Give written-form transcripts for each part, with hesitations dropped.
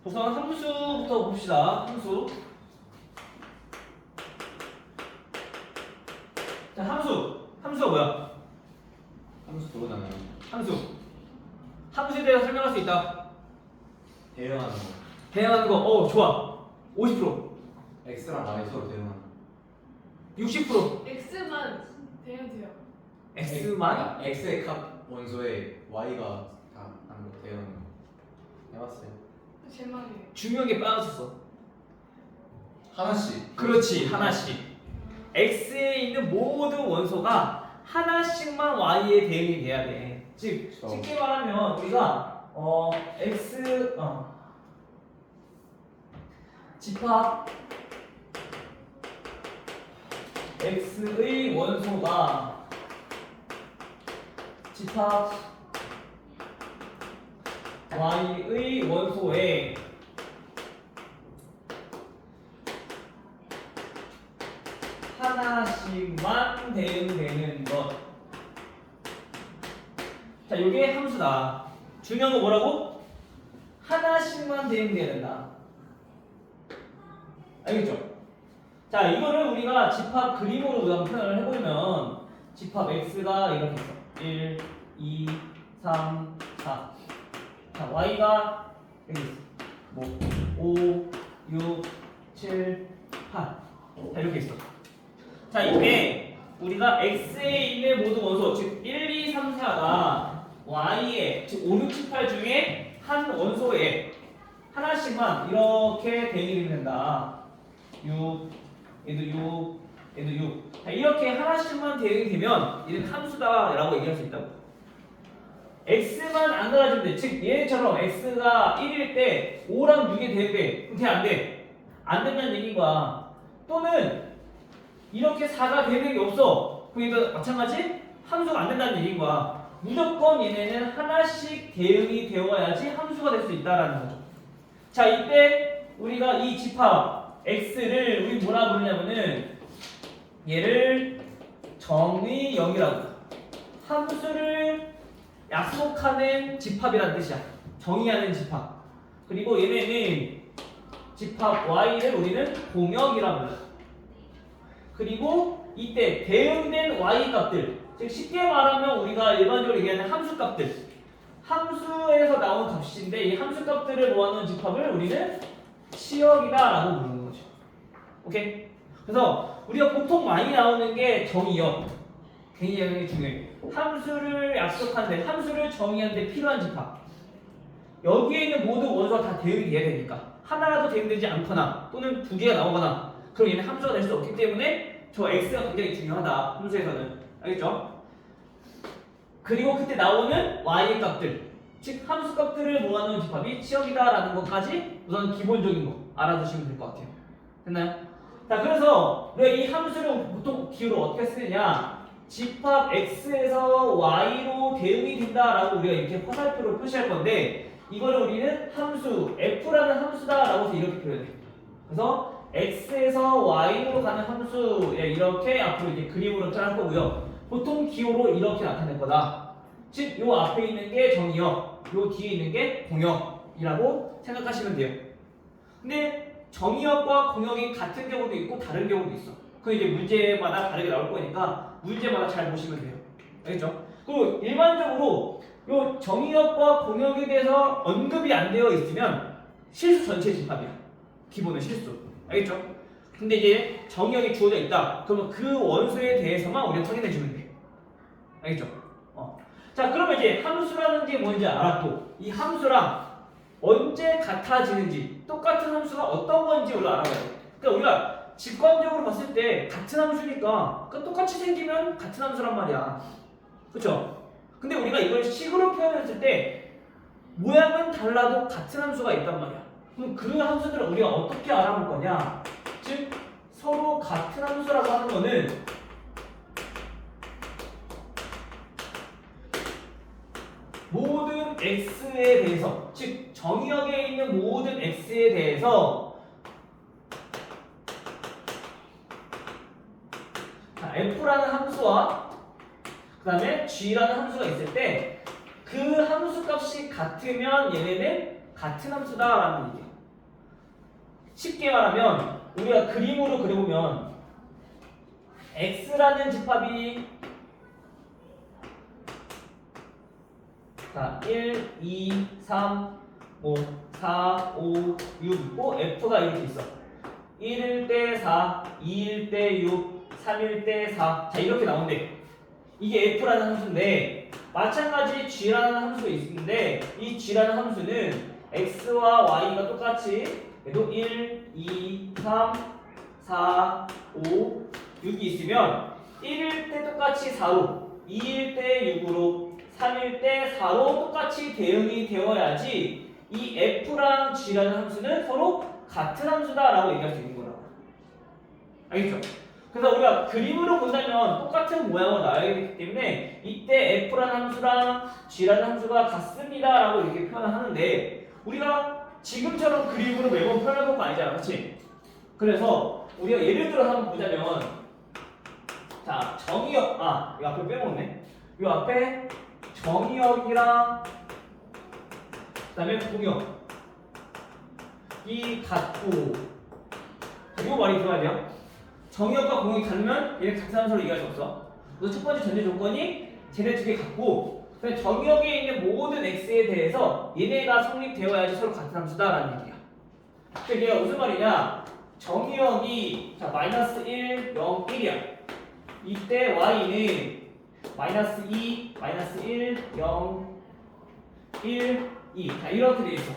우선 함수부터 봅시다. 함수. 자, 함수가 뭐야? 함수 그거잖아요. 함수에 대해서 설명할 수 있다. 대응하는 거. 대응하는 거. 좋아. 50%. x랑 y 서로 대응하는 거. 60%. X만 대응돼요. X만? x의 값 원소에 y가 다 하는 거 대응하는 거. 해봤어요. 제 말이에요. 중요한 게 빠졌었어. 하나씩. 그렇지, 하나씩. X에 있는 모든 원소가 하나씩만 Y에 대응이 돼야 돼. 즉, 그렇죠. 쉽게 말하면 우리가 X 집합 X의 원소가 집합 Y의 원소에 하나씩만 대응되는 것. 자, 이게 함수다. 중요한 거 뭐라고? 하나씩만 대응돼야 된다. 알겠죠? 자, 이거를 우리가 집합 그림으로 우선 표현을 해보면 집합 x가 이렇게 있어. 1, 2, 3, 4. 자, y가 여기 있어. 뭐 5, 6, 7, 8. 자, 이렇게 있어. 자, 이때 우리가 x에 있는 모든 원소, 즉 1, 2, 3, 4가 y에, 즉 5, 6, 7, 8 중에 한 원소에 하나씩만 이렇게 대응이 된다. 6, 얘도 6, 얘도 6. 자, 이렇게 하나씩만 대응이 되면 얘는 함수다라고 얘기할 수 있다고. x만 안 달아주면 돼. 즉 얘처럼 x가 1일 때 5랑 6에 대응돼. 그럼 돼, 안 돼? 안 된다는 얘기인 거야. 또는 이렇게 4가 대응이 없어. 그럼 얘도 마찬가지 함수가 안 된다는 얘기인 거야. 무조건 얘네는 하나씩 대응이 되어야지 함수가 될 수 있다라는 거죠. 자, 이때 우리가 이 집합 x를 우리 뭐라 부르냐면은 얘를 정의영이라고. 함수를 약속하는 집합이라는 뜻이야. 정의하는 집합. 그리고 얘네는 집합 y를 우리는 공역이라고 불러. 그리고 이때 대응된 y 값들, 즉 쉽게 말하면 우리가 일반적으로 얘기하는 함수 값들, 함수에서 나온 값인데 이 함수 값들을 모아놓은 집합을 우리는 치역이다라고 부르는 거죠. 오케이? 그래서 우리가 보통 많이 나오는 게 정의역. 굉장히 중요해. 함수를 약속하는데, 함수를 정의하는데 필요한 집합. 여기에 있는 모든 원소가 다 대응이 돼야 되니까. 하나라도 대응되지 않거나 또는 두 개가 나오거나 그럼 얘는 함수가 될 수 없기 때문에 저 x가 굉장히 중요하다. 함수에서는. 알겠죠? 그리고 그때 나오는 y의 값들, 즉 함수 값들을 모아놓은 집합이 치역이다라는 것까지 우선 기본적인 거 알아두시면 될 것 같아요. 됐나요? 자, 그래서 우리가 이 함수를 보통 기호로 어떻게 쓰느냐, 집합 x에서 y로 대응이 된다라고 우리가 이렇게 화살표로 표시할 건데, 이거를 우리는 함수 f라는 함수다라고 해서 이렇게 표현해. 그래서 x에서 y로 가는 함수, 이렇게 앞으로 이렇게 그림으로 짤 거고요. 보통 기호로 이렇게 나타낼 거다. 즉, 요 앞에 있는 게 정의역, 요 뒤에 있는 게 공역이라고 생각하시면 돼요. 근데 정의역과 공역이 같은 경우도 있고 다른 경우도 있어. 그 이제 문제마다 다르게 나올 거니까 문제마다 잘 보시면 돼요. 알겠죠? 그리고 일반적으로 요 정의역과 공역에 대해서 언급이 안 되어 있으면 실수 전체 집합이야. 기본은 실수. 알겠죠? 근데 이제 정의역이 주어져 있다. 그러면 그 원소에 대해서만 우리가 확인해 주면 돼. 알겠죠? 자, 그러면 이제 함수라는 게 뭔지 알았고, 이 함수랑 언제 같아지는지, 똑같은 함수가 어떤 건지 우리가 알아야 돼. 그러니까 우리가 직관적으로 봤을 때 같은 함수니까 똑같이 생기면 같은 함수란 말이야. 그쵸? 근데 우리가 이걸 식으로 표현했을 때 모양은 달라도 같은 함수가 있단 말이야. 그럼 그 함수들을 우리가 어떻게 알아볼 거냐? 즉, 서로 같은 함수라고 하는 거는 모든 x에 대해서, 즉 정의역에 있는 모든 x에 대해서 f라는 함수와 그 다음에 g라는 함수가 있을 때 그 함수 값이 같으면 얘네는 같은 함수다라는 얘기예요. 쉽게 말하면 우리가 그림으로 그려보면 x라는 집합이 자 1, 2, 3, 4, 5, 6 있고 f가 이렇게 있어. 1일 때 4, 2일 때 6, 3일 때 4. 자 이렇게 나온대. 이게 f라는 함수인데 마찬가지 g라는 함수가 있는데 이 g라는 함수는 x와 y가 똑같이 얘도 1, 2, 3, 4, 5, 6이 있으면 1일 때 똑같이 4로 2일 때 6으로 3일 때 4로 똑같이 대응이 되어야지 이 f랑 g라는 함수는 서로 같은 함수다라고 얘기할 수 있는 거라고. 알겠죠? 그래서 우리가 그림으로 본다면 똑같은 모양으로 나와야 되기 때문에 이때 f라는 함수랑 g라는 함수가 같습니다라고 이렇게 표현을 하는데 우리가 지금처럼 그림으로 매번 표현해볼 거 아니잖아, 그렇지? 그래서 우리가 예를 들어서 한번 보자면 자 정의역 이 앞에 빼먹네. 이 앞에 정의역이랑 그다음에 공역 이 같고 이거 말이 들어야 돼요. 정의역과 공역이 같으면 얘네 같은 함수로 얘기할 수 없어. 그래서 첫 번째 전제 조건이 쟤네 두 개 같고 그다음에 정의역에 있는 모든 x에 대해서 얘네가 성립되어야지 서로 같은 함수다라는 얘기야. 그러니까 얘가 무슨 말이냐? 정의역이 자 마이너스 1, 0, 1이야. 이때 y는 마이너스 2, 마이너스 1, 0, 1, 2. 자 이렇게 돼 있어.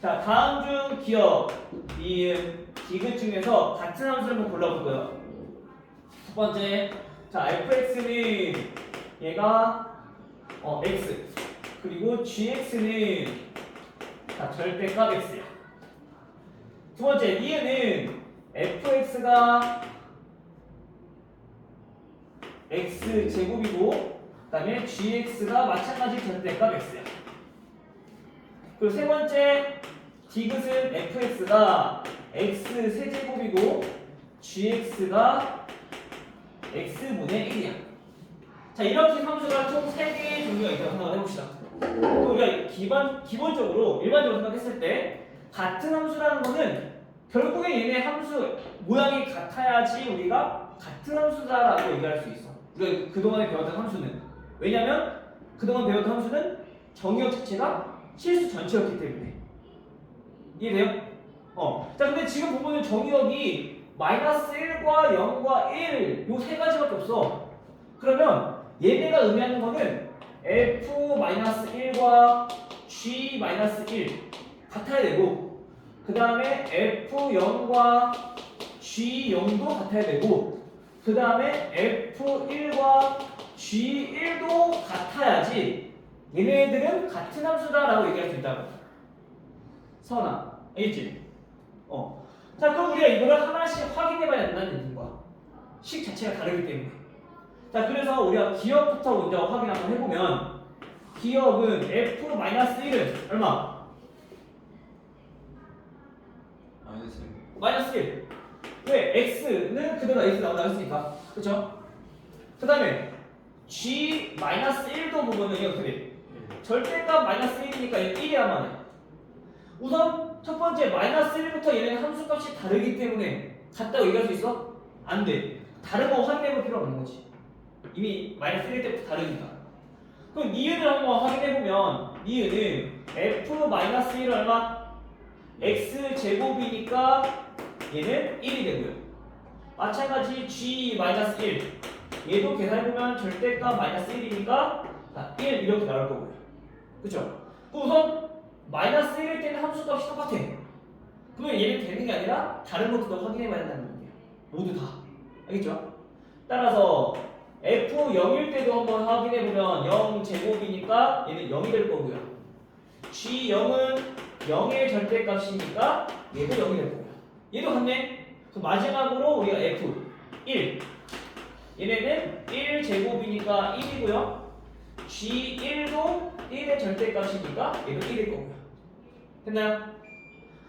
자 다음 중 기억, 이음, 디귿 중에서 같은 함수를 한번 골라볼 거예요. 첫 번째, 자 fx는 얘가 x 그리고 gx는 자 절대값 x야. 두 번째, 니은은 fx가 x 제곱이고 그다음에 gx가 마찬가지 절대값 x야. 그리고 세 번째, 디귿은 fx가 x 세제곱이고 gx가 x분의 1이야. 자 이렇게 함수가 총 3개의 종류가 있다고 생각을 해봅시다. 그럼 우리가 기본적으로 일반적으로 생각했을 때 같은 함수라는 거는 결국에 얘네 함수 모양이 같아야지 우리가 같은 함수다라고 얘기할 수 있어. 우리가 그동안에 배웠던 함수는. 왜냐면 그동안 배웠던 함수는 정의역 자체가 실수 전체였기 때문에. 이해돼요? 자 근데 지금 보면은 정의역이 마이너스 1과 0과 1 요 세 가지밖에 없어. 그러면 얘네가 의미하는 거는 f-1과 g-1 같아야 되고 그 다음에 f0과 g0도 같아야 되고 그 다음에 f1과 g1도 같아야지 얘네들은 같은 함수다라고 얘기할 수 있다고. 서은아, 알겠지? 자 그럼 우리가 이거를 하나씩 확인해봐야 된다는 얘기인 거야. 식 자체가 다르기 때문에. 자 그래서 우리가 기억부터 먼저 확인 한번 해보면 기억은 f-1은 얼마? 마이너스 1. 왜? x는 그대로 x 나왔으니까. 그쵸? 그 다음에 g-1도 보면은 이게 어떻게 돼? 절대값 마이너스 1이니까 얘 1이야만 해. 우선 첫 번째 마이너스 1부터 얘네는 함수값이 다르기 때문에 같다고 얘기할 수 있어? 안 돼. 다른 거 확인해볼 필요가 없는 거지. 이미 마이너스 1 때부터 다르니까. 그럼 니은을 한번 확인해보면 니은은 f-1은 얼마? x 제곱이니까 얘는 1이 되고요. 마찬가지 g-1 얘도 계산해보면 절대값 마이너스 1이니까 1 이렇게 나올 거고요. 그쵸? 우선 마이너스 1일 때는 함수값이 똑같아. 그러면 얘는 되는 게 아니라 다른 것도 확인해봐야 된다는 얘기야. 모두 다. 알겠죠? 따라서 f0일 때도 한번 확인해보면 0 제곱이니까 얘는 0이 될 거고요. g0은 0의 절대값이니까 얘도 0이 될 거고요. 얘도 같네. 그 마지막으로 우리가 f1 얘네는 1 제곱이니까 1이고요. g1도 1의 절대값이니까 얘도 1일 거고요. 됐나요?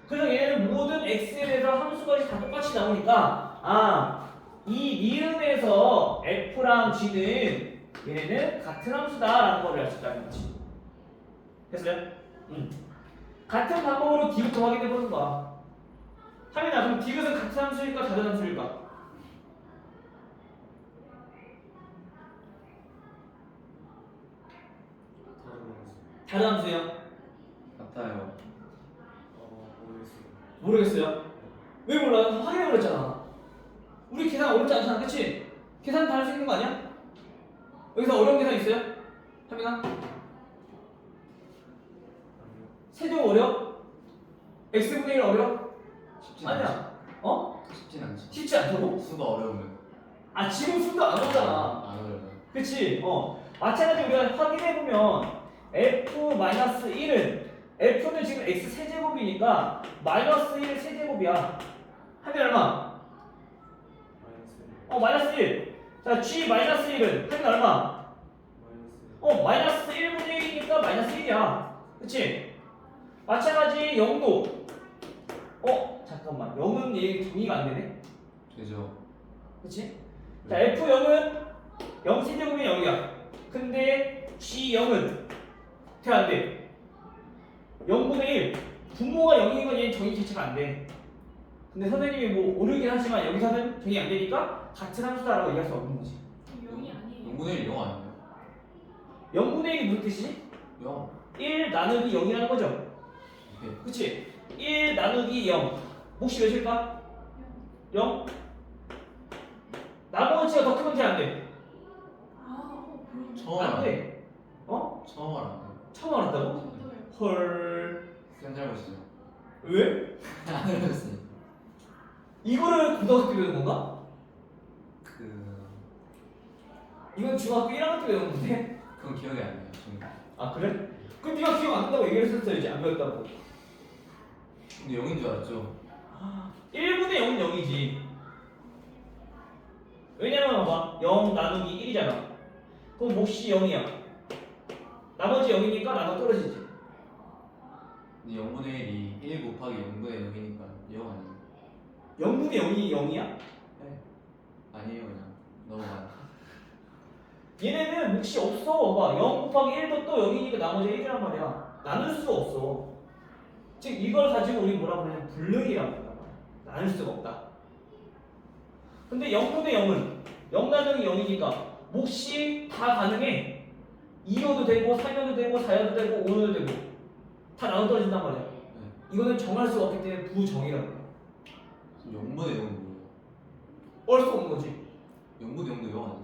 그래서 얘네는 모든 x에 대해서 함수값이 다 똑같이 나오니까 이 니은에서 f랑 g는 얘네는 같은 함수다라는 걸 알 수 있다는 거지. 됐어요? 같은 방법으로 뒤부터 확인해보는 거야. 하민아, 그럼 디귿은 같은 함수일까 다른 함수일까? 다른 함수예요? 같아요. 모르겠어요. 모르겠어요. 왜 몰라요? 확인해버렸잖아. 우리 계산 어렵지 않잖아, 그치? 계산 다 할 수 있는 거 아니야? 여기서 어려운 계산 있어요? 하민아? 세제곱 어려워? x분의 1 어려워? 쉽진 않지. 아니야. 어? 쉽진 않지. 쉽지 않다고? 수가 어려우면 아, 지금 수도 안 오잖아. 안 어려워요. 그치? 마찬가지로 우리가 확인해보면 f-1은 f는 지금 x 세제곱이니까 마이너스 1 세제곱이야. 하면 얼마? 마이너스 1. 자, g 마이너스 1은 하면 얼마? 마이너스 1분의 1이니까 마이너스 1이야. 그치? 마찬가지 0도. 잠깐만. 0은 얘 정의가 안 되네. 되죠. 그치? 자, f0은 0 세제곱이 0이야. 근데 g0은 돼, 안 돼? 0분의 1. 분모가 0인 건 얘는 정의 자체가 안 돼. 근데 선생님이 뭐 오르긴 하지만 여기서는 정의 안 되니까 같은 함수다라고 얘기할 수 없는 거지. 0이 아니에요. 0분의 1 0 아니에요? 0분의 1이 무슨 뜻이지? 0. 1 나누기 0이라는 거죠. 네. 그치? 1 나누기 0. 몫이 몇일까? 0? 나머지가 더 크면 돼, 안 돼? 그럼 처음 안 알았네. 돼. 처음 알았네. 처음 알았다고? 저도요. 헐. 쌤 잘못이죠. 왜? 안 알았어요. 이거를 고등학교 때 배우는 건가? 그 이건 중학교 1학년 때 배우는 건데? 그건 기억이 안 나요. 저는. 아, 그래? 그럼 네가 기억 안 난다고 얘기했었어야지. 안 배웠다고. 근데 0인 줄 알았죠. 1분의 0은 0이지. 왜냐면 봐봐. 0 나누기 1이잖아. 그럼 몫이 0이야. 나머지 0이니까 나눠 떨어지지. 근데 0분의 1이 1 곱하기 0분의 0이니까 0 아니에요? 0분의 0이 0이야? 네. 아니에요 그냥 넘어가요. 얘네는 몫이 없어. 봐봐. 0 곱하기 1도 또 0이니까 나머지 1이란 말이야. 나눌 수가 없어. 즉 이걸 가지고 우리 뭐라고 하냐면 불능이라고 한단 말이야. 나눌 수가 없다. 근데 0분의 0은 0 나누기 0이니까 몫이 다 가능해. 2여도 되고 3여도 되고 4여도 되고 5여도 되고 다 나눠 떨어진단 말이야. 이거는 정할 수가 없기 때문에 부정이라고 해. 0분의 0은 뭐예요? 올 수 없는 거지. 0분의 0도 0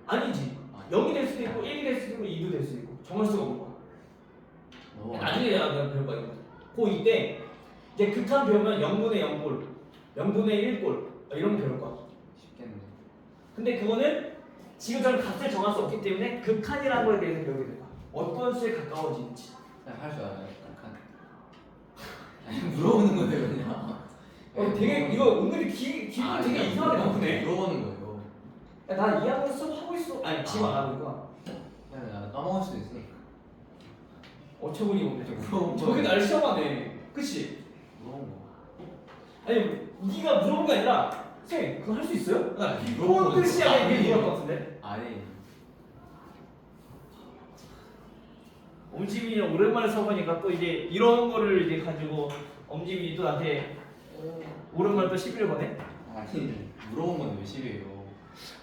아니에요? 아니지. 0이 될 수도 있고 1이 될 수도 있고 2도 될 수도 있고 정할 수가 없는 거야. 나중에 내가 배울 거야 이거. 고2 때 이제 극한 배우면 0분의 0꼴, 0분의 1꼴 이런 거 배울 거야. 쉽겠네. 근데 그거는 지금처럼 값을 정할 수 없기 때문에 극한이라는 거에 대해서 배우게 될 거야. 어떤 수에 가까워지는지. 그냥 할 줄 알아요. 약간. 아니 물어보는 거예요 그냥. 되게 이거 은근히 기분이 되게 그냥 이상하게 나쁘네. 물어보는 거예요. 야, 나 2학년 수업 하고 있어. 아니 지금 안 하고 있구나. 그냥 나 까먹을 수도 있으니까. 어처구니 없네. 물어본 저게 거. 날 시험하네. 그치? 물어본 거. 아니 네가 물어본 게 아니라 쌤 그거 할 수 있어요? 나 물어본 그런 거지. 뜻이야 이게 아니. 물어볼 것 같은데. 아니. 엄지민이 오랜만에 써보니까 또 이제 이런 거를 이제 가지고 엄지민이 또 나한테 오랜만에 또 시비를 거네. 아니 물어본 건데 왜 시비예요?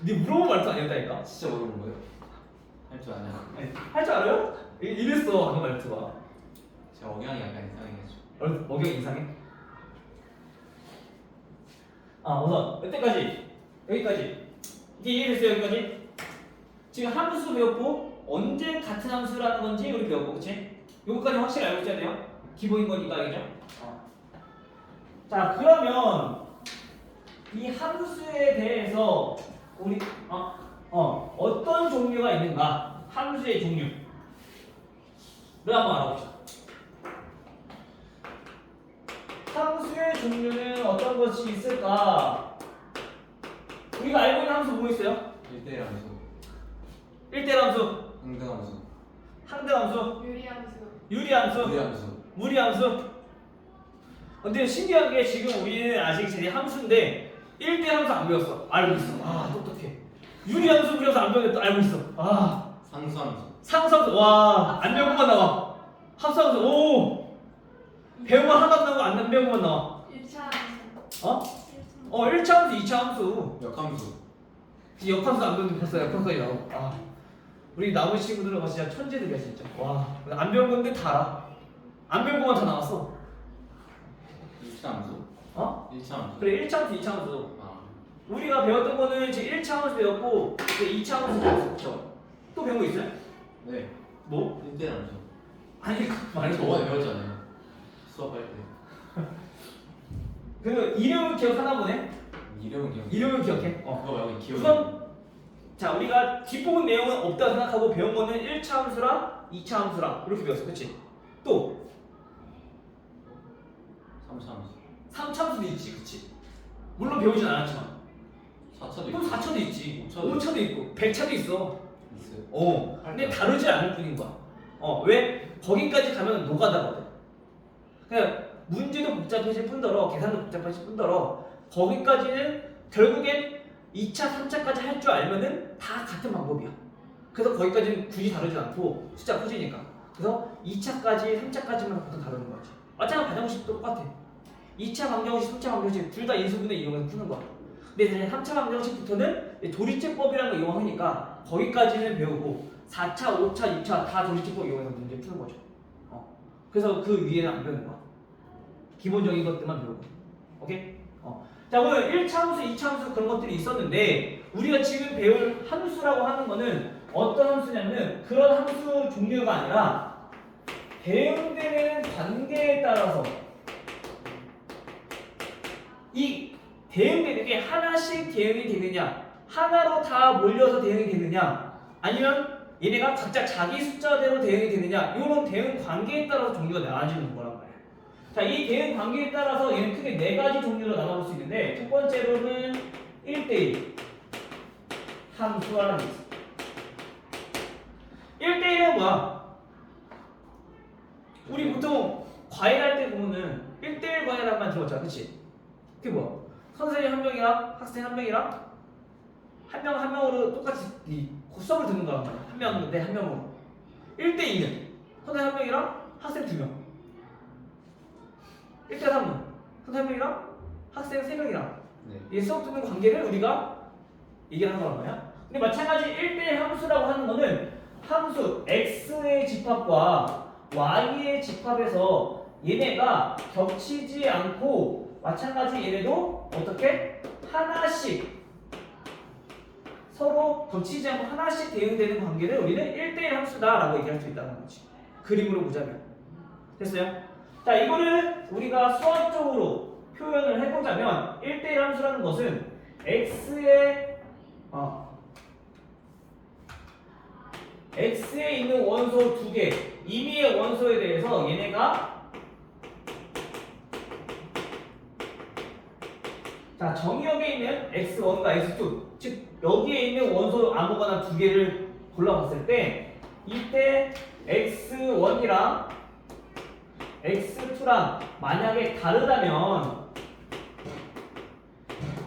네 물어본 말도 아니었다니까. 진짜 물어본 거예요? 할 줄 아냐고. 할 줄 알아요? 이랬어 방금 말투가. 제가 억양이 약간 이상해가지고. 어경 이상해? 우선 여기까지 여기까지 이제 이해됐어요 여기까지? 지금 함수 배웠고 언제 같은 함수라는 건지 우리 배웠고 그치? 요거까지 확실히 알고 있어야 돼요 기본인 거니까 알겠죠? 자 그러면 이 함수에 대해서 우리 어떤 종류가 있는가 함수의 종류를 한번 알아보자. 함수의 종류는 어떤 것이 있을까? 우리가 알고 있는 함수 뭐 있어요? 1대1 함수, 1대1 함수, 항등 함수, 항등 함수, 유리함수. 유리 함수, 무리 함수. 무리 함수. 근데 신기한 게 지금 우리는 아직 제 함수인데 1대1 함수 안 배웠어. 알고 있어. 똑똑해. 유리 함수 배워서 안 배웠는데 또 알고 있어. 상수 함수. 상수함수. 안 배운 것만 나와. 합수함수. 오! 배운 거 하나도 나오고 안 배운 것만 나와. 1차 함수. 어? 1차 함수, 2차 함수. 역함수. 역함수 안 배우는 벌써 역함수가 나오고. 아, 우리 나머지 친구들은 와, 진짜 천재들이야 진짜. 와, 안 배운 건데 다 알아. 안 배운 것만 다 나왔어. 1차 함수. 어? 1차 함수. 그래, 1차 함수, 2차 함수. 아. 우리가 배웠던 거는 지금 1차 함수 배웠고 이제 2차 함수 배웠죠. 또 배운 거 있어요? 네. 뭐? 1대 함수. 아니, 말고. 저번에 배웠잖아요. 수업할 때. 그 이름은 기억하나 보네? 이름은 기억. 이름은 기억해? 그거 말고 기억이. 우선 자, 우리가 뒷부분 내용은 없다고 생각하고 배운 거는 1차 함수랑 2차 함수랑 이렇게 배웠어. 그치? 또 3차 함수. 3차 함수도 있지. 그치? 물론 배우진 않았지만 4차도 또 있고. 4차도 있지. 5차도 5차도 있고 100차도 있어. 있어요. 근데 다르지 않을 뿐인 거야. 왜? 거기까지 가면 노가다거든. 그냥 문제도 복잡해질 뿐더러 계산도 복잡해질 뿐더러 거기까지는 결국엔 2차, 3차까지 할 줄 알면은 다 같은 방법이야. 그래서 거기까지는 굳이 다르지 않고 숫자가 커지니까. 그래서 2차까지, 3차까지만 보통 다루는 거지. 마찬가지 방정식도 똑같아. 2차 방정식, 3차 방정식 둘 다 인수분해 이용해서 푸는 거야. 근데 3차 방정식부터는 도리체법이라는 걸 이용하니까 거기까지는 배우고 4차, 5차, 6차 다 도리체법 이용해서 문제 푸는 거죠. 그래서 그 위에는 안 배우는 거야. 기본적인 것들만 배우고. 오케이? 자, 오늘 1차 함수, 2차 함수 그런 것들이 있었는데 우리가 지금 배울 함수라고 하는 거는 어떤 함수냐면 그런 함수 종류가 아니라 대응되는 관계에 따라서 이 대응되는 게 하나씩 대응이 되느냐 하나로 다 몰려서 대응이 되느냐 아니면 얘네가 각자 자기 숫자대로 대응이 되느냐 이런 대응 관계에 따라서 종류가 나눠지는 거란 말이야. 자, 이 대응 관계에 따라서 얘는 크게 4가지 종류로 나눠볼 수 있는데 첫 번째로는 1대1 함수라는 게 있어. 1대1은 뭐야? 우리 보통 과외할 때 보면은 1대1 과외란 말 들었잖아, 그치? 그게 뭐야? 선생님 한 명이랑 학생 한 명이랑 한 명 한 명으로 똑같이 이 수업을 듣는 거란 말이야. 한 명 대 한 명으로. 1대2는 선생님 한 명이랑 학생 2명. 1대3은 선생님 한 명이랑 학생 3명이랑 네. 이 수업 듣는 관계를 우리가 얘기하는 거란 말이야. 근데 마찬가지 1대1 함수라고 하는 거는 함수 x의 집합과 y의 집합에서 얘네가 겹치지 않고 마찬가지 얘네도 어떻게 하나씩 서로 겹치지 않고 하나씩 대응되는 관계를 우리는 1대1 함수다라고 얘기할 수 있다는 거지. 그림으로 보자면. 됐어요? 자, 이거를 우리가 수학적으로 표현을 해보자면 1대1 함수라는 것은 x에 있는 원소 2개 임의의 원소에 대해서 얘네가 자, 정의역에 있는 x1과 x2 즉 여기에 있는 원소 아무거나 2개를 골라봤을 때 이때 x1이랑 x2랑 만약에 다르다면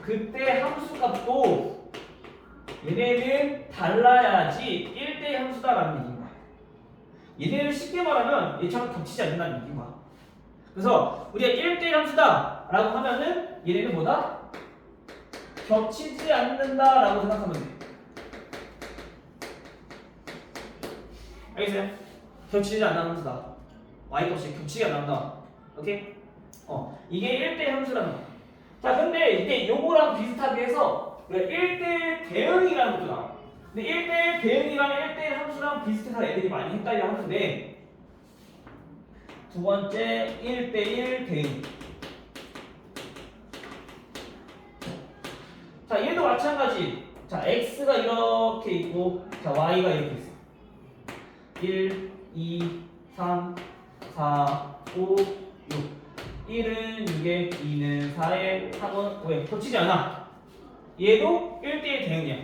그때 함수값도 얘네는 달라야지 1대1 함수다라는 얘기인 거야. 얘네를 쉽게 말하면 얘처럼 겹치지 않는다는 얘기인 거야. 그래서 우리가 1대1 함수다라고 하면은 얘네는 뭐다? 겹치지 않는다라고 생각하면 돼. 알겠어요? 겹치지 않는 함수다. y값이 겹치게 안 나온다. 오케이? 이게 1대1 함수라는 거야. 자, 근데 이제 요거랑 비슷하게 해서 1대1 대응이라는 것도 나와. 근데 1대1 대응이랑 1대1 함수랑 비슷해서 애들이 많이 헷갈려 하는데 두 번째 1대1 대응. 자, 얘도 마찬가지. 자, x가 이렇게 있고 자, y가 이렇게 있어. 1, 2, 3, 4, 5, 6 1은 6에 2는 4에 3은 5에 겹치지 않아. 얘도 1대1 대응이야.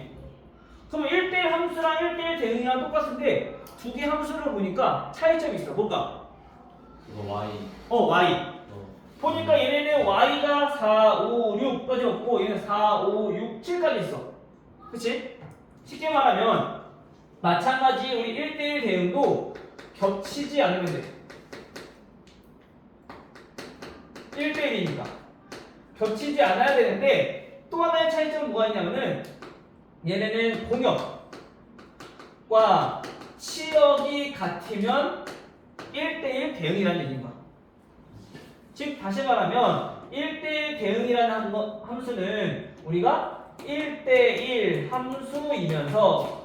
그럼 1대1 함수랑 1대1 대응이랑 똑같은데 두 개 함수를 보니까 차이점이 있어. 뭘까? 이거 y. y. 보니까 얘네는 y가 4, 5, 6까지 없고 얘는 4, 5, 6, 7까지 있어. 그치? 쉽게 말하면 마찬가지 우리 1대1 대응도 겹치지 않으면 돼. 1대1이니까. 겹치지 않아야 되는데 또 하나의 차이점은 뭐가 있냐면은 얘네는 공역과 치역이 같으면 1대1 대응이라는 얘기인 거야. 즉 다시 말하면 1대1 대응이라는 함수는 우리가 1대1 함수이면서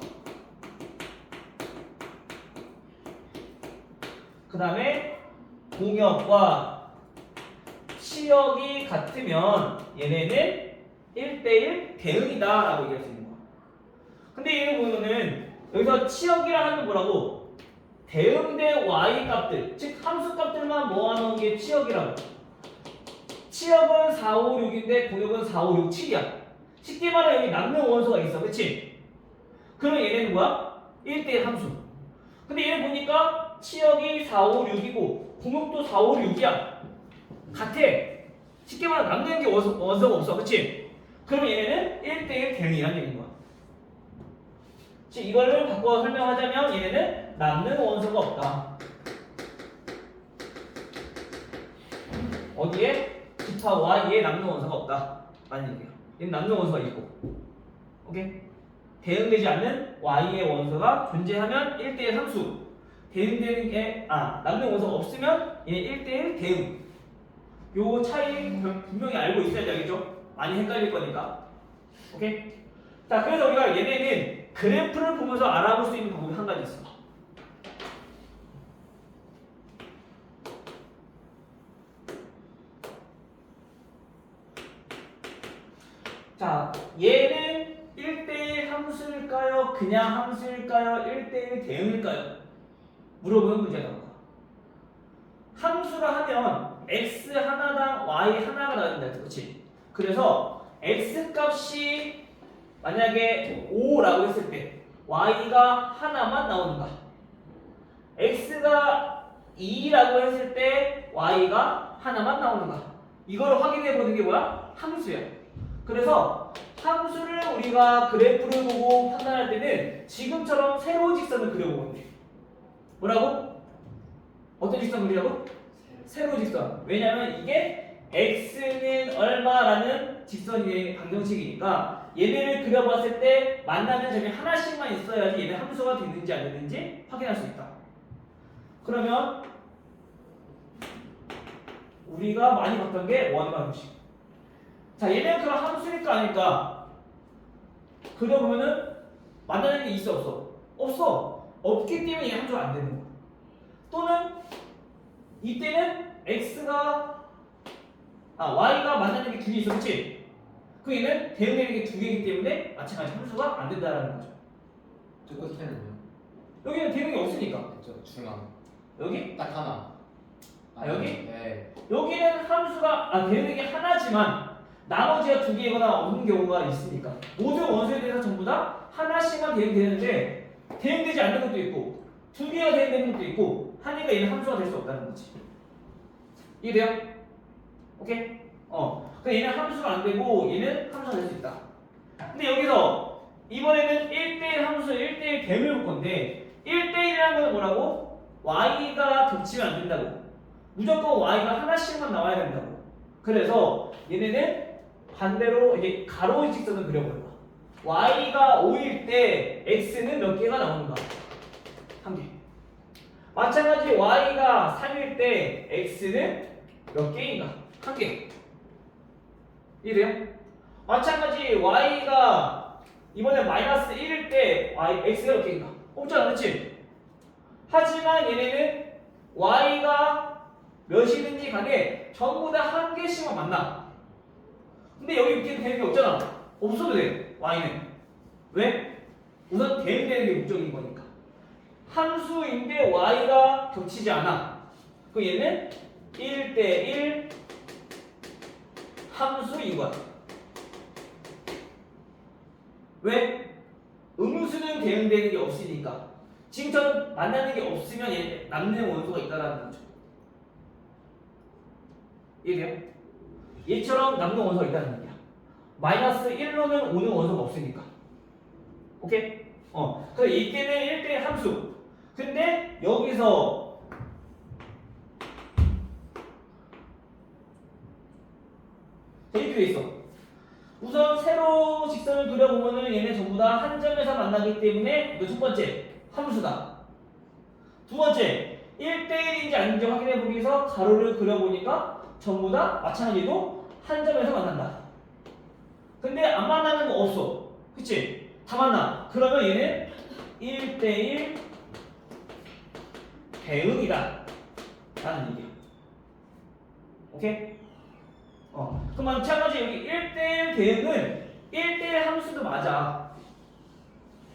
그 다음에 공역과 치역이 같으면 얘네는 1대1 대응이다 라고 얘기할 수 있는 거야. 근데 얘는 보면은 여기서 치역이라 하면 뭐라고? 대응된 y 값들, 즉 함수 값들만 모아놓은 게 치역이라고. 치역은 4, 5, 6인데 공역은 4, 5, 6, 7이야. 쉽게 말하면 여기 남는 원소가 있어, 그치? 그럼 얘네는 뭐야? 1대1 함수. 근데 얘는 보니까 치역이 4, 5, 6이고 공역도 4, 5, 6이야. 같아. 쉽게 말하면 남는 게 원소가 없어, 그치? 그럼 얘네는 1대1 대응이라는 얘기인 거야. 즉 이거를 바꿔 설명하자면 얘네는 남는 원소가 없다. 어디에? 기타 y에 남는 원소가 없다. 라는 얘기야. 얘는 남는 원소가 있고. 오케이? 대응되지 않는 y의 원소가 존재하면 1대1 함수. 대응되는 게 남는 원소가 없으면 얘는 1대1 대응. 요 차이 분명히 알고 있어야 되겠죠? 많이 헷갈릴 거니까. 오케이? 자, 그래서 우리가 얘네는 그래프를 보면서 알아볼 수 있는 방법이 한 가지 있어. 자, 얘는 1대1 함수일까요? 그냥 함수일까요? 1대1 대응일까요? 물어보는 문제다. 함수라 하면 x 하나당 y 하나가 나와야 된다. 그렇지? 그래서 x 값이 만약에 5라고 했을 때 y가 하나만 나오는가? x가 2라고 했을 때 y가 하나만 나오는가? 이걸 확인해 보는 게 뭐야? 함수야. 그래서 함수를 우리가 그래프를 보고 판단할 때는 지금처럼 세로 직선을 그려보면 돼. 뭐라고? 어떤 직선 그리라고? 세로 직선. 왜냐면 이게 x는 얼마라는 직선의 방정식이니까 얘네를 그려봤을 때 만나는 점이 하나씩만 있어야지 얘네 함수가 되는지 안 되는지 확인할 수 있다. 그러면 우리가 많이 봤던 게 원의 방정식. 자, 얘네는 그럼 함수일까 아닐까? 그려보면은 만나는 게 있어 없어? 없어. 없기 때문에 얘 함수가 안 되는 거야. 또는 이때는 y가 만나는 게 두 개 있어, 그렇지? 그 얘는 대응되는 게 두 개이기 때문에 마찬가지 함수가 안 된다라는 거죠. 저 끝에는요? 여기는 대응이 없으니까. 그쵸, 중앙. 여기? 딱 하나. 여기? 네. 여기는 함수가 대응이 하나지만 나머지가 두 개거나 없는 경우가 있으니까 모든 원소에 대해서 전부 다 하나씩만 대응되는데 대응되지 않는 것도 있고 두 개가 대응되는 것도 있고 하니까 얘는 함수가 될 수 없다는 거지. 이해돼요? 오케이? 그럼 얘는 함수가 안 되고 얘는 함수가 될 수 있다. 근데 여기서 이번에는 1대1 함수 1대1 대응을 볼 건데 1대1이라는 건 뭐라고? y가 겹치면 안 된다고. 무조건 y가 하나씩만 나와야 된다고. 그래서 얘네는 반대로 이제 가로 직선을 그려보는 거야. y가 5일 때 x는 몇 개가 나오는가? 한 개. 마찬가지 y가 3일 때 x는 몇 개인가? 한 개. 이래요? 마찬가지 y가 이번에 마이너스 1일 때 x가 몇 개인가? 없잖아, 그렇지? 하지만 얘네는 y가 몇이든지 간에 전부 다 한 개씩만 만나. 근데 여기 이렇게 되는 게 없잖아. 없어도 돼, y는. 왜? 우선 대응되는 게 목적인 거니까. 함수인데 y가 겹치지 않아. 그럼 얘는 1대1 함수인 거야. 왜? 음수는 대응되는 게 없으니까. 지금처럼 만나는 게 없으면 얘 남는 원소가 있다라는 거죠. 이해돼요? 얘처럼 남는 원소가 있다는 얘기야. 마이너스 1로는 오는 원소가 없으니까. 오케이? 그래서 이때는 1대1 함수. 근데 여기서 자, 이렇게 돼 있어. 우선 세로 직선을 그려보면은 얘네 전부 다 한 점에서 만나기 때문에 이거 첫 번째 함수다. 두 번째 1대1인지 아닌지 확인해 보기 위해서 가로를 그려보니까 전부 다 마찬가지로 한 점에서 만난다. 근데 안 만나는 거 없어. 그치? 다 만나. 그러면 얘는 1대1 대응이다 라는 얘기야. 오케이? 그럼 마찬가지 여기 1대1 대응은 1대1 함수도 맞아.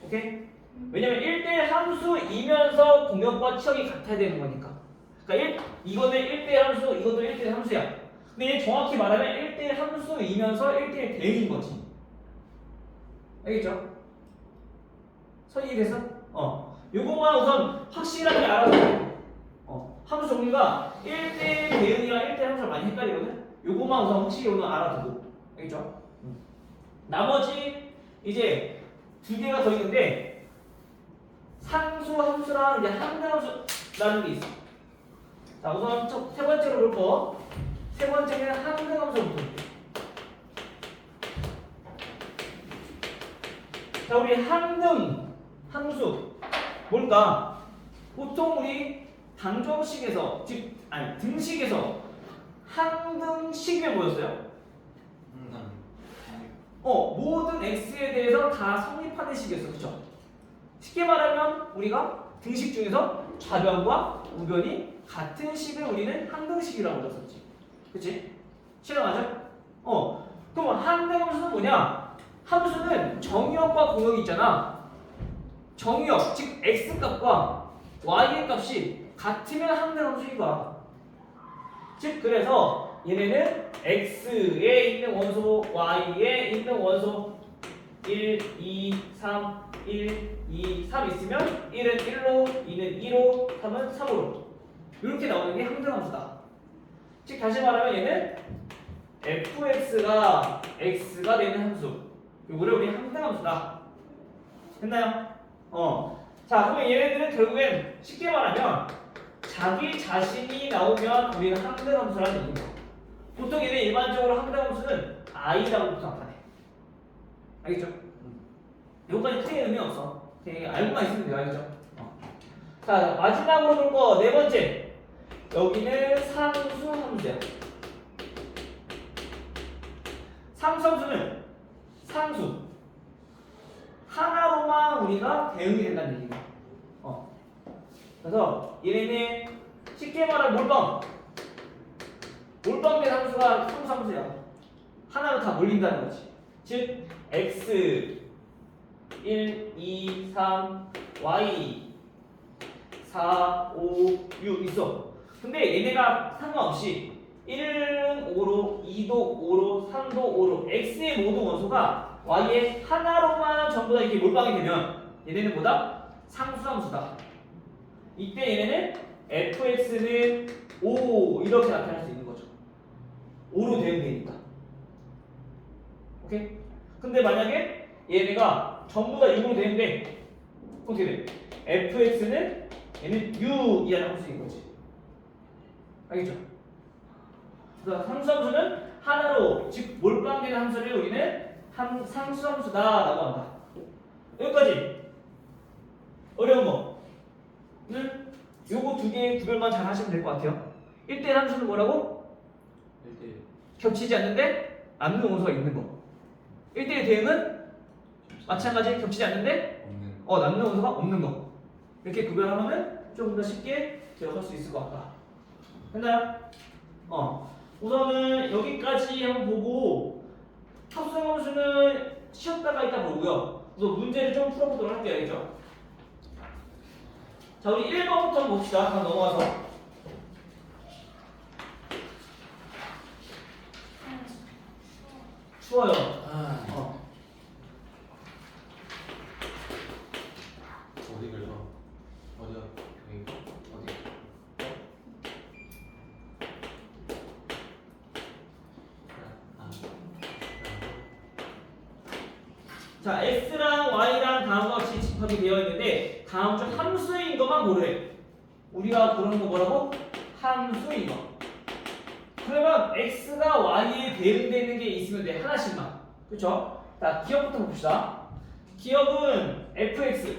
오케이? 왜냐면 1대1 함수이면서 공역과 치역이 같아야 되는 거니까. 그러니까 이거는 1대1 함수, 이것도 1대1 함수야. 근데 얘 정확히 말하면 1대1 함수이면서 1대1 대응인 거지. 알겠죠? 선이 돼서? 요거만 우선 확실하게 알아둬. 함수 종류가 1대1 대응이랑 1대1 함수를 많이 헷갈리거든? 요거만 우선 확실히 오늘 알아두고. 알겠죠? 나머지 이제 두 개가 더 있는데 상수 함수랑 이제 항등 함수라는 게 있어. 자, 우선 세 번째로 볼 거. 세 번째는 항등 함수부터 볼게. 자, 우리 항등 함수 뭘까? 보통 우리 방정식에서 등식에서 항등식이면 뭐였어요? 모든 x에 대해서 다 성립하는 식이었어. 그쵸? 쉽게 말하면 우리가 등식 중에서 좌변과 우변이 같은 식을 우리는 항등식이라고 불렀었지. 그치? 실험하죠? 그럼 항등함수는 뭐냐? 함수는 정의역과 공역이 있잖아. 정의역, 즉 x값과 y의 값이 같으면 항등함수인 거야. 즉 그래서 얘네는 x에 있는 원소, y에 있는 원소 1, 2, 3, 1, 2, 3 있으면 1은 1로, 2는 2로, 3은 3으로 이렇게 나오는 게 항등함수다. 즉 다시 말하면 얘는 fx가 x가 되는 함수, 요거를 우리 항등함수다. 됐나요? 자, 그러면 얘네들은 결국엔 쉽게 말하면 자기 자신이 나오면 우리는 항등함수라는 얘기입니다. 보통 얘네 일반적으로 항등함수는 i라고 나타내. 알겠죠? 요거까지 크게 의미 없어. 그냥 알고만 있으면 돼요. 알겠죠? 자, 마지막으로 볼 거 네 번째. 여기는 상수 함수야. 상수 함수는 상수 하나로만 우리가 대응이 된다는 얘기야. 그래서 얘네는 쉽게 말하면 몰빵된 함수가 상수 함수야. 하나로 다 몰린다는 거지. 즉 x 1, 2, 3, y 4, 5, 6 있어. 근데 얘네가 상관없이 1은 5로, 2도 5로, 3도 5로 x의 모든 원소가 y의 하나로만 전부 다 이렇게 몰빵이 되면 얘네는 뭐다? 상수함수다. 이때 얘네는 fx는 5 이렇게 나타날 수 있는 거죠. 5로 대응되니까. 오케이? 근데 만약에 얘네가 전부 다 6으로 대응돼. 어떻게 돼? fx는 얘는 u이라는 함수인 거지. 알겠죠? 그래서 상수함수는 하나로, 즉 몰빵되는 함수를 우리는 상수함수다라고 한다. 여기까지. 어려운 거. 요거 두 개의 구별만 잘 하시면 될 것 같아요. 1대1 함수는 뭐라고? 1대1 겹치지 않는데 남는 원소가 있는 거. 1대1 대응은 마찬가지 겹치지 않는데 남는 원소가 없는 거. 이렇게 구별하면 조금 더 쉽게 기억할 수 있을 것 같다. 됐나요? 우선은 여기까지 한번 보고 합성함수는 쉬었다가 이따 보고요. 우선 문제를 좀 풀어보도록 할게요. 알겠죠? 자, 우리 1번부터 한번 봅시다. 한번 넘어가서. 추워요. 어디 그래서 어디야? 여기 어디? 자, x랑 y랑 다음과 같이 집합이 되어 있는데 다음 중 함수인 것만 고르래. 우리가 고르는 거 뭐라고? 함수인 거. 그러면 x가 y에 대응되는 게 있으면 돼. 하나씩만. 그렇죠? 자, 기억부터 봅시다. 기억은 fx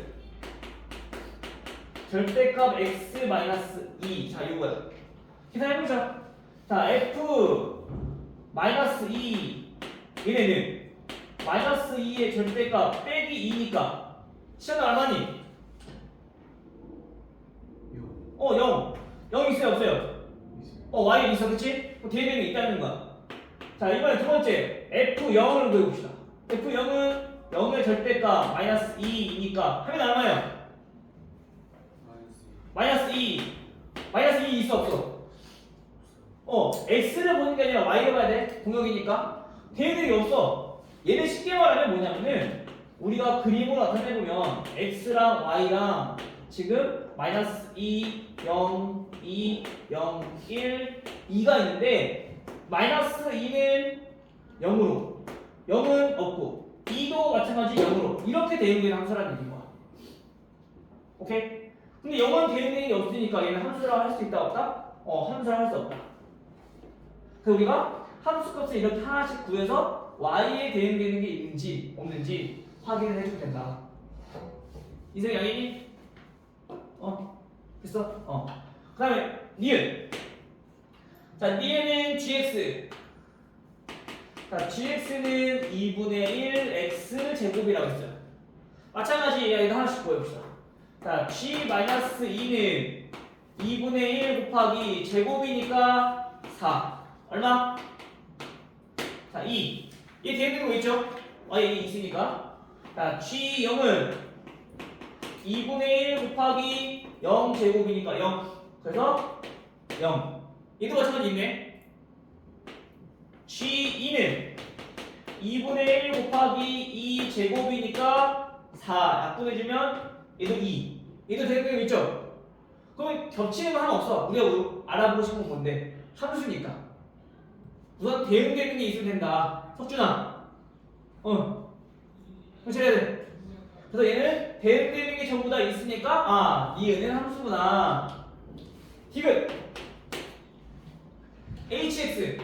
절대값 x 마이너스 2. 자, 이거야. 계산해보자. 자, f 마이너스 2 얘네는 마이너스 2의 절대값 빼기 2니까 시간은 얼마니? 0. 0 있어요 없어요? y에 있어 그치? 대응되는 게 있다는 거야. 자, 이번에 두 번째 f0을 구해봅시다. f0은 0의 절대값 마이너스 2이니까 하면 얼마예요? 마이너스 2. 마이너스 2 있어 없어? x를 보는 게 아니라 y를 봐야 돼. 공역이니까. 대응되는 게 없어. 얘는 쉽게 말하면 뭐냐면은 우리가 그림으로 나타내보면 x랑 y랑 지금 마이너스 2, 0, 2, 0, 1, 2가 있는데 마이너스 2는 0으로 0은 없고 2도 마찬가지 0으로 이렇게 대응되는 함수라는 얘기인 거야. 오케이? 근데 0은 대응되는 게 없으니까 얘는 함수라고 할 수 있다 없다? 함수라고 할 수 없다. 그래서 우리가 함수값을 이렇게 하나씩 구해서 y에 대응되는 게 있는지 없는지 확인을 해주면 된다. 이생 양이니? 됐어? 그 다음에 니은. 자, 니은은 gx. 자, gx는 2분의 1 x 제곱이라고 했어요. 마찬가지 이거 하나씩 보여봅시다. 자, g-2는 2분의 1 곱하기 제곱이니까 4. 얼마? 자, 2. 얘 대응되는 거 있죠? 얘 있으니까. 자, g0은 2분의 1 곱하기 0 제곱이니까 0. 그래서 0. 얘도 마찬가지 있네. g2는 2분의 1 곱하기 2 제곱이니까 4. 약분해주면 얘도 2. 얘도 대응되는 거 있죠? 그럼 겹치는 거 하나 없어. 우리가 알아보고 싶은 건 뭔데? 함수니까. 우선 대응되는 게 있으면 된다. 석준아. 그렇지 해야 돼. 그래서 얘는 대응되는 게 전부 다 있으니까 니은은 함수구나. 디귿 hx.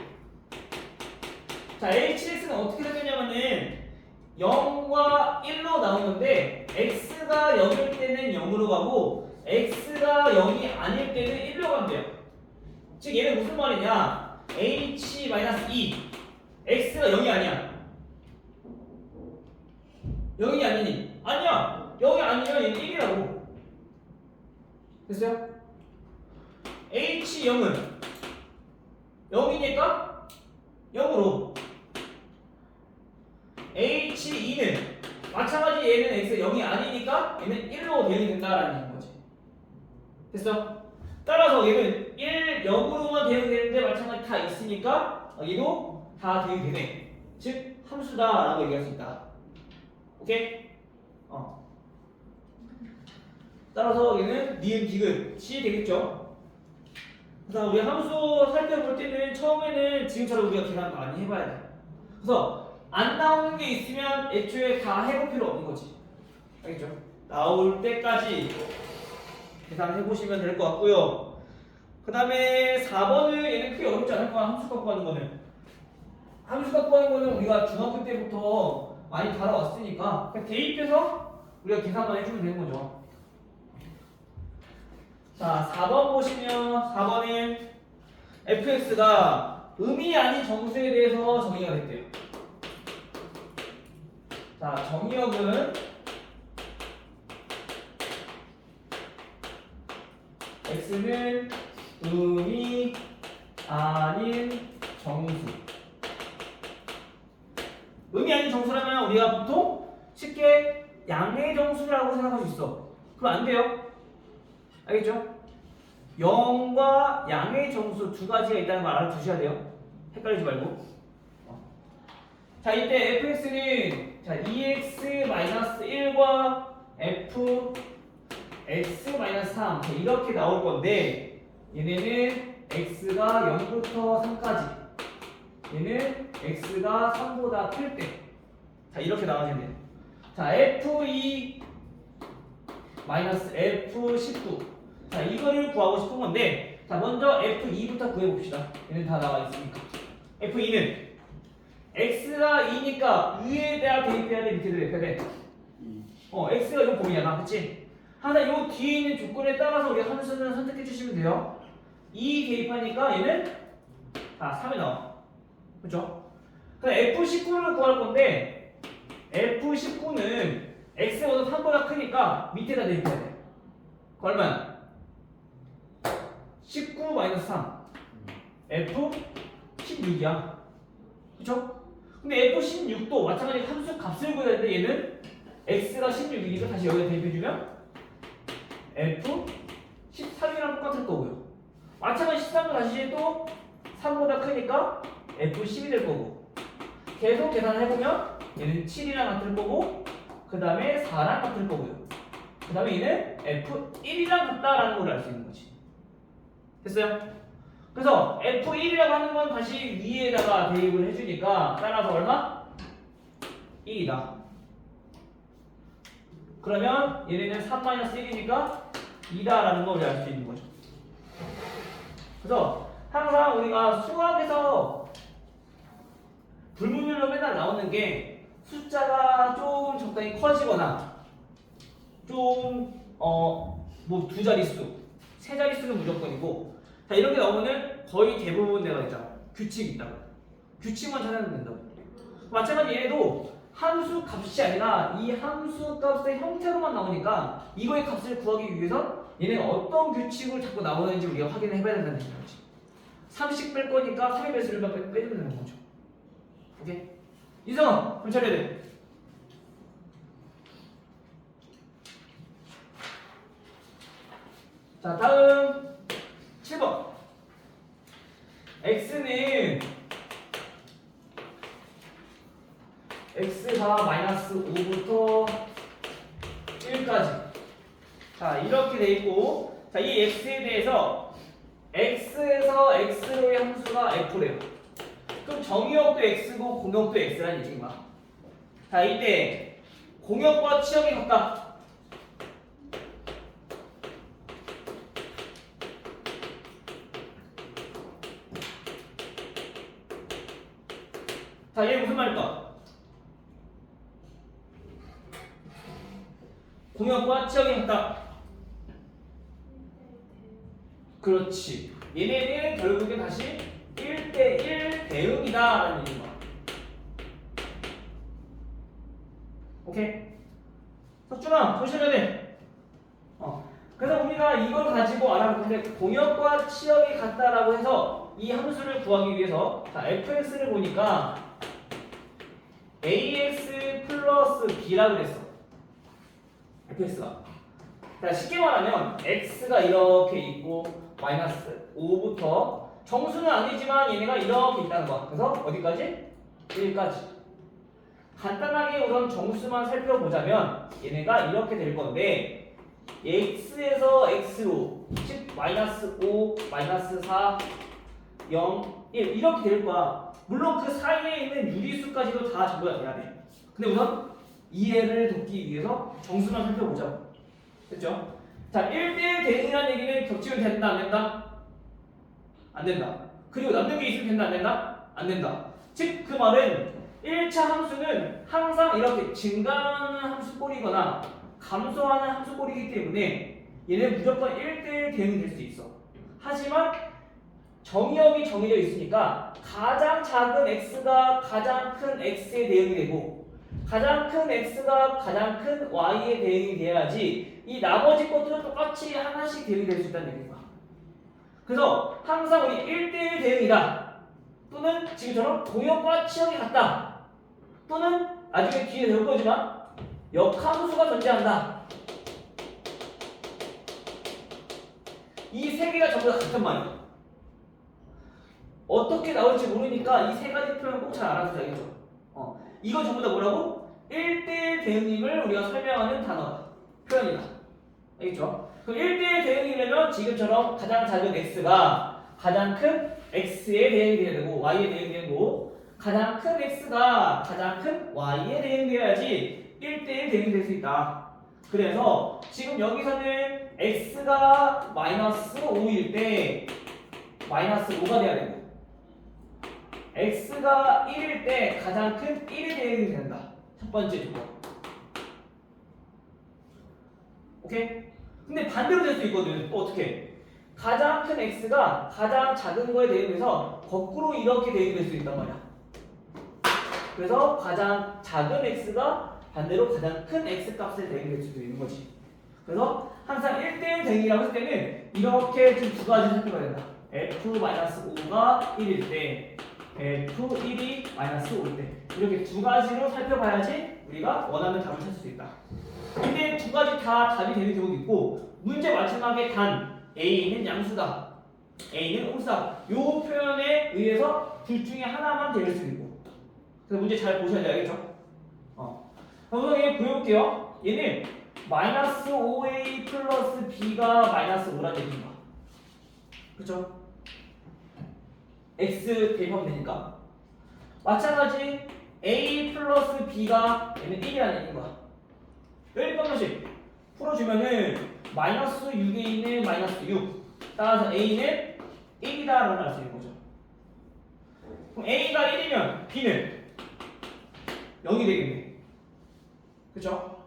자, hx는 어떻게 생겼냐면은 0과 1로 나오는데 x가 0일 때는 0으로 가고 x가 0이 아닐 때는 1로 간대요. 즉 얘는 무슨 말이냐? h-2 x가 0이 아니야. 0이 아니니? 아니야. 0이 아니면 얘는 1이라고. 됐어요? h0은 0이니까 0으로. h2는 마찬가지 얘는 x가 0이 아니니까 얘는 1로 대응이 된다라는 얘기인 거지. 됐어? 따라서 얘는 1, 0으로만 대응되는데 마찬가지 다 있으니까 얘도 다 대응이 되네. 즉 함수다라고 얘기할 수 있다. 오케이? 따라서 얘는 니은 디귿이 되겠죠? 그래서 우리 함수 살펴볼 때는 처음에는 지금처럼 우리가 계산 많이 해봐야 돼. 그래서 안 나오는 게 있으면 애초에 다 해볼 필요 없는 거지. 알겠죠? 나올 때까지 계산해보시면 될 것 같고요. 그 다음에 4번은 얘는 크게 어렵지 않을 거야. 함수 갖고 하는 거는. 함수 갖고 하는 거는 우리가 중학교 때부터 많이 다뤄왔으니까 그냥 대입해서 우리가 계산만 해주면 되는 거죠. 자, 4번 보시면 4번은 fx가 음이 아닌 정수에 대해서 정의가 됐대요. 자, 정의역은 x는 음이 아닌 정수. 음이 아닌 정수라면 우리가 보통 쉽게 양의 정수라고 생각할 수 있어. 그럼 안 돼요. 알겠죠? 0과 양의 정수 두 가지가 있다는 걸 알아두셔야 돼요. 헷갈리지 말고. 자, 이때 fx는 자, 2x-1과 f x-3 이렇게 나올 건데 얘네는 x가 0부터 3까지 얘는 x가 3보다 클 때 자, 이렇게 나와야 돼요. 자, f2 -f19 자, 이거를 구하고 싶은 건데 자, 먼저 F2부터 구해봅시다. 얘는 다 나와 있으니까. F2는 x가 2니까 위에 대학 대입해야 돼, 밑에 대입해야 돼? x가 좀 고민이야, 그치? 하나 요 뒤에 있는 조건에 따라서 우리 함수는 선택해 주시면 돼요. 2 대입하니까 얘는 3이 나와. 그쵸? 그럼 F19를 구할 건데 F19는 x보다 3보다 크니까 밑에다 대입해야 돼. 얼마야? 19-3 F16이야. 그쵸? 근데 F16도 마찬가지로 함수 값을 구해야 되는데 얘는 x가 16이니까 다시 여기다 대입해주면 F13이랑 똑같을 거고요. 마찬가지 13도 다시 또 3보다 크니까 F10이 될 거고, 계속 계산을 해보면 얘는 7이랑 같을 거고, 그 다음에 4랑 같을 거고요. 그 다음에 얘는 F1이랑 같다라는 걸 알 수 있는 거지. 됐어요? 그래서 F1이라고 하는 건 다시 위에다가 대입을 해주니까 따라서 얼마? 1이다. 그러면 얘네는 3-1이니까 2다라는 걸 우리 알 수 있는 거죠. 그래서 항상 우리가 수학에서 불문율로 맨날 나오는 게 숫자가 좀 적당히 커지거나 좀 뭐 두 자릿수, 세 자릿수는 무조건이고, 자 이런 게 나오면은 거의 대부분 내가 있잖아 규칙이 있다고. 규칙만 찾아내면 된다고. 마찬가지 얘도 함수 값이 아니라 이 함수 값의 형태로만 나오니까 이거의 값을 구하기 위해서 얘네가 어떤 규칙을 자꾸 나오는지 우리가 확인을 해봐야 된다는 얘기지. 30 뺄 거니까 3의 배수를 빼주면 되는 거죠. 오케이? 이성아, 그럼 차려야 돼. 자, 다음 7번. x는 x가 -5부터 1까지. 자, 이렇게 돼 있고, 자, 이 x에 대해서 x에서 x로의 함수가 f래요. 그럼 정의역도 x고 공역도 x라는 얘기인 거야. 자, 이때 공역과 치역이 같다. 자, 얘 무슨 말일까? 공역과 치역이 같다. 그렇지. 얘네는 결국엔 다시 1대1 대응이다라는 얘기인 거야. 오케이? 석준아, 조심해야 돼. 그래서 우리가 이걸 가지고 알아볼 텐데, 공역과 치역이 같다라고 해서 이 함수를 구하기 위해서, 자, fx를 보니까 ax 플러스 b라고 그랬어. fx가. 자, 쉽게 말하면 x가 이렇게 있고 -5부터 정수는 아니지만 얘네가 이렇게 있다는 거야. 그래서 어디까지? 1까지. 간단하게 우선 정수만 살펴보자면 얘네가 이렇게 될 건데, x에서 x로 즉 -5, -4, 0, 1 이렇게 될 거야. 물론 그 사이에 있는 유리수까지도 다 전부 다 돼야 돼. 근데 우선 이해를 돕기 위해서 정수만 살펴보자고. 됐죠? 자, 1대1 대응이라는 얘기는 겹치면 된다, 안 된다? 안 된다. 그리고 남는 게 있으면 된다, 안 된다? 안 된다. 즉, 그 말은 1차 함수는 항상 이렇게 증가하는 함수꼴이거나 감소하는 함수꼴이기 때문에 얘는 무조건 1대1 대응이 될 수 있어. 하지만 정의역이 정해져 있으니까 가장 작은 x가 가장 큰 x에 대응이 되고 가장 큰 x가 가장 큰 y에 대응이 돼야지 이 나머지 것들은 똑같이 하나씩 대응이 될 수 있다는 얘기인 거야. 그래서 항상 우리 1대1 대응이다, 또는 지금처럼 공역과 치역이 같다, 또는 나중에 뒤에 배울 거지만 역함수가 존재한다, 이 세 개가 전부 다 같은 말이야. 어떻게 나올지 모르니까 이 세 가지 표현 꼭 잘 알아두자겠죠. 이거 전부 다 뭐라고? 1대1 대응임을 우리가 설명하는 단어다, 표현이다. 알겠죠? 그럼 1대1 대응이려면 지금처럼 가장 작은 x가 가장 큰 x에 대응이 돼야 되고 y에 대응이 되고, 가장 큰 x가 가장 큰 y에 대응돼야지 1대1 대응이 될 수 있다. 그래서 지금 여기서는 x가 -5일 때 마이너스 5가 돼야 되고 x가 1일 때 가장 큰 1이 대응이 된다. 첫 번째 조건. 오케이? 근데 반대로 될 수 있거든. 또 어떻게? 가장 큰 x가 가장 작은 거에 대응해서 거꾸로 이렇게 대응이 될 수 있단 말이야. 그래서 가장 작은 x가 반대로 가장 큰 x 값에 대응될 수도 있는 거지. 그래서 항상 1대1 대응이라고 했을 때는 이렇게 지금 두 가지 살펴봐야 된다. f-5가 1일 때 f1이 -5일 때 이렇게 두 가지로 살펴봐야지 우리가 원하는 답을 찾을 수 있다. 근데 두 가지 다 답이 되는 경우도 있고 문제 마지막에 단 a는 양수다, a는 홀수다 요 표현에 의해서 둘 중에 하나만 될 수도 있고. 그래서 문제 잘 보셔야 돼요. 알겠죠? 그럼 얘 보여볼게요. 얘는 -5a 플러스 b가 -5라는 얘기인 거야. 그쵸? x 대입하면 되니까. 마찬가지 a 플러스 b가 얘는 1이라는 얘기인 거야. 여기 번씩 풀어주면은 -6a는 -6 따라서 a는 1이다 라고 할 수 있는 거죠. 그럼 a가 1이면 b는 0이 되겠네. 그쵸?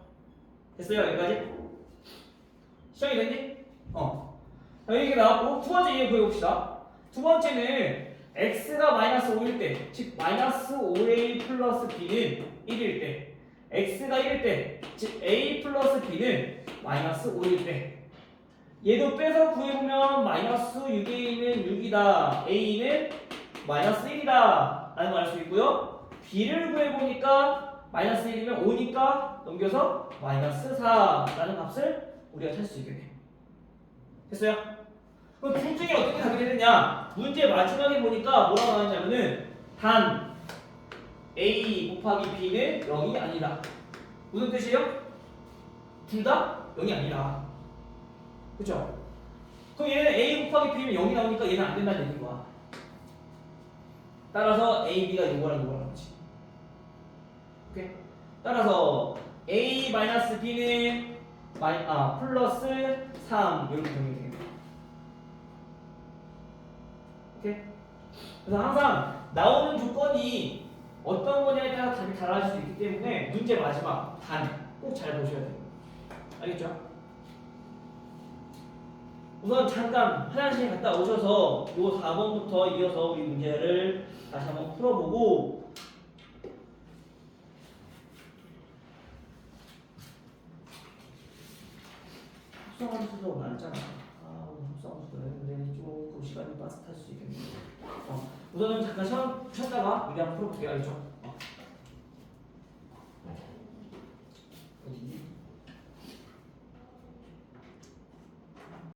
됐어요? 여기까지? 시작이 됐니? 자, 이게 나왔고 두 번째 이해 구해봅시다. 두 번째는 x가 -5일 때, 즉 -5a 플러스 b는 1일 때, x가 1일 때, 즉 a 플러스 b는 -5일 때. 얘도 빼서 구해보면 -6a는 6이다, a는 -1이다 라는 걸 알 수 있고요. b를 구해보니까 -1이면 5니까 넘겨서 -4라는 값을 우리가 찾을 수 있겠네. 됐어요? 그럼 둘 중에 어떻게 답이 되느냐? 문제 마지막에 보니까 뭐라고 나왔냐면은 단 a 곱하기 b는 0이 아니다. 무슨 뜻이에요? 둘 다 0이 아니다. 그쵸? 그럼 얘는 a 곱하기 b면 0이 나오니까 얘는 안 된다는 얘기인 거야. 따라서 a, b가 요거랑 요거랑 같이. 오케이? 따라서 a-b는 플러스 3 이렇게 정리되겠네. 오케이? 그래서 항상 나오는 조건이 어떤 거냐에 따라 답이 달라질 수 있기 때문에 문제 마지막 단 꼭 잘 보셔야 돼요. 알겠죠? 우선 잠깐 화장실 갔다 오셔서 요 4번부터 이어서 우리 문제를 다시 한번 풀어보고 합성함 수도 많잖아. 합성함 수도 했는데 조금 시간이 빠듯할 수 있겠네. 우선은 잠깐 쉬었다가 우리 한번 풀어볼게요. 알겠죠?